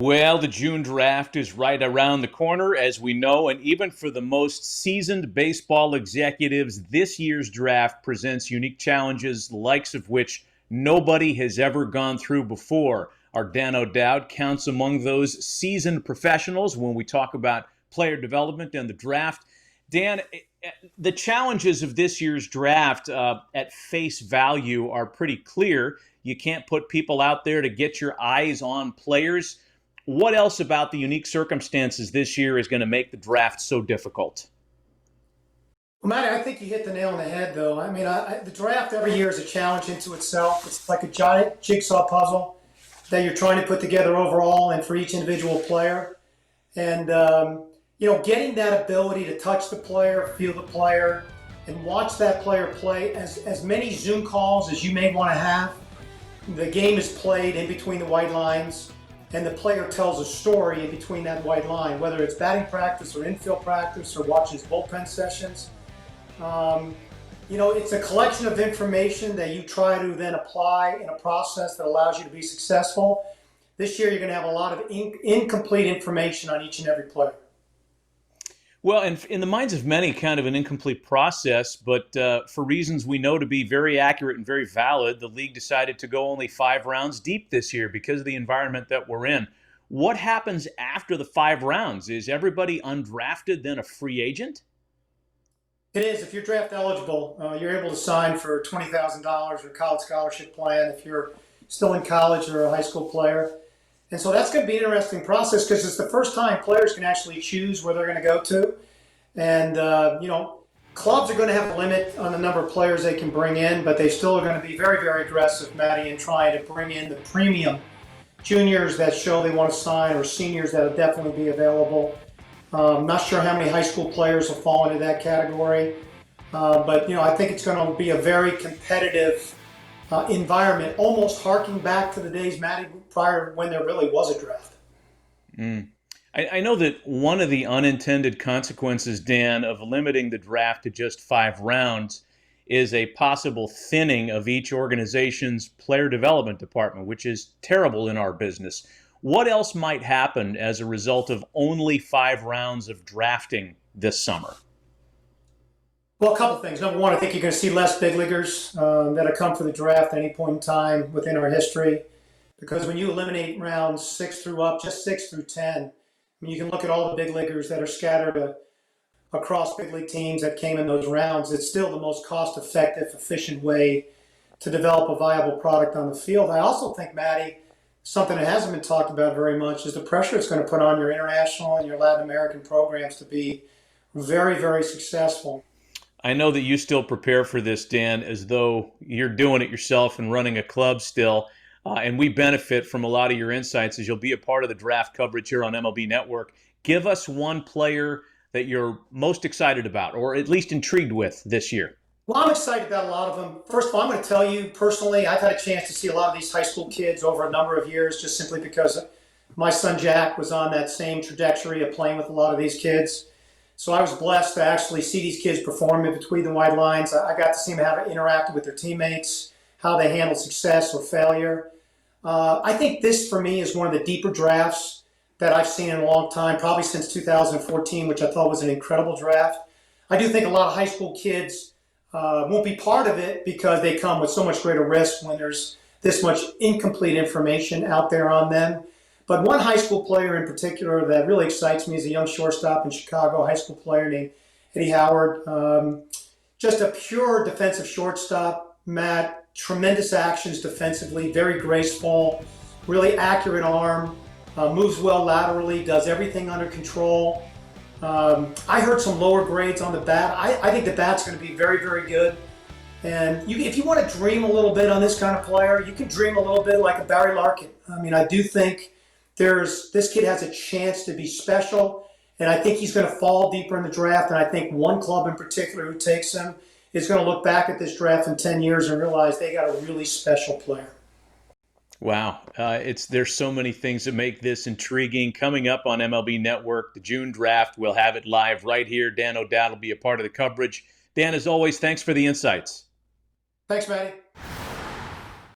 Well, the June draft is right around the corner, as we know, and even for the most seasoned baseball executives, this year's draft presents unique challenges, the likes of which nobody has ever gone through before. Our Dan O'Dowd counts among those seasoned professionals when we talk about player development and the draft. Dan, the challenges of this year's draft at face value are pretty clear. You can't put people out there to get your eyes on players. What else about the unique circumstances this year is going to make the draft so difficult? Well, Matty, I think you hit the nail on the head, though. I mean, the draft every year is a challenge into itself. It's like a giant jigsaw puzzle that you're trying to put together overall and for each individual player. And, getting that ability to touch the player, feel the player, and watch that player play as many Zoom calls as you may want to have. The game is played in between the white lines, and the player tells a story in between that white line, whether it's batting practice or infield practice or watching his bullpen sessions. It's a collection of information that you try to then apply in a process that allows you to be successful. This year, you're going to have a lot of incomplete information on each and every player. Well, and in the minds of many, kind of an incomplete process, but for reasons we know to be very accurate and very valid, the league decided to go only 5 rounds deep this year because of the environment that we're in. What happens after the 5 rounds? Is everybody undrafted then a free agent? It is. If you're draft eligible, you're able to sign for $20,000 or college scholarship plan if you're still in college or a high school player. And so that's going to be an interesting process because it's the first time players can actually choose where they're going to go to. And, clubs are going to have a limit on the number of players they can bring in, but they still are going to be very, very aggressive, Matty, in trying to bring in the premium juniors that show they want to sign or seniors that will definitely be available. Not sure how many high school players will fall into that category. But I think it's going to be a very competitive environment, almost harking back to the days, Matty, prior when there really was a draft. I know that one of the unintended consequences, Dan, of limiting the draft to just 5 rounds is a possible thinning of each organization's player development department, which is terrible in our business. What else might happen as a result of only 5 rounds of drafting this summer? Well, a couple things. Number one, I think you're going to see less big leaguers that have come for the draft at any point in time within our history. Because when you eliminate rounds 6 through up, just 6 through 10, I mean, you can look at all the big leaguers that are scattered across big league teams that came in those rounds. It's still the most cost-effective, efficient way to develop a viable product on the field. I also think, Matty, something that hasn't been talked about very much is the pressure it's going to put on your international and your Latin American programs to be very, very successful. I know that you still prepare for this, Dan, as though you're doing it yourself and running a club still. And we benefit from a lot of your insights as you'll be a part of the draft coverage here on MLB Network. Give us one player that you're most excited about, or at least intrigued with this year. Well, I'm excited about a lot of them. First of all, I'm going to tell you personally, I've had a chance to see a lot of these high school kids over a number of years, just simply because my son Jack was on that same trajectory of playing with a lot of these kids. So I was blessed to actually see these kids perform in between the white lines. I got to see them how to interact with their teammates, how they handle success or failure. I think this, for me, is one of the deeper drafts that I've seen in a long time, probably since 2014, which I thought was an incredible draft. I do think a lot of high school kids won't be part of it because they come with so much greater risk when there's this much incomplete information out there on them. But one high school player in particular that really excites me is a young shortstop in Chicago, a high school player named Eddie Howard. Just a pure defensive shortstop, Matt. Tremendous actions defensively, very graceful, really accurate arm, moves well laterally, does everything under control. I heard some lower grades on the bat. I think the bat's going to be very, very good. And if you want to dream a little bit on this kind of player, you can dream a little bit like a Barry Larkin. I mean, I do think this kid has a chance to be special, and I think he's going to fall deeper in the draft. And I think one club in particular who takes him is going to look back at this draft in 10 years and realize they got a really special player. Wow. There's so many things that make this intriguing. Coming up on MLB Network, the June draft, we'll have it live right here. Dan O'Dowd will be a part of the coverage. Dan, as always, thanks for the insights. Thanks, Matty.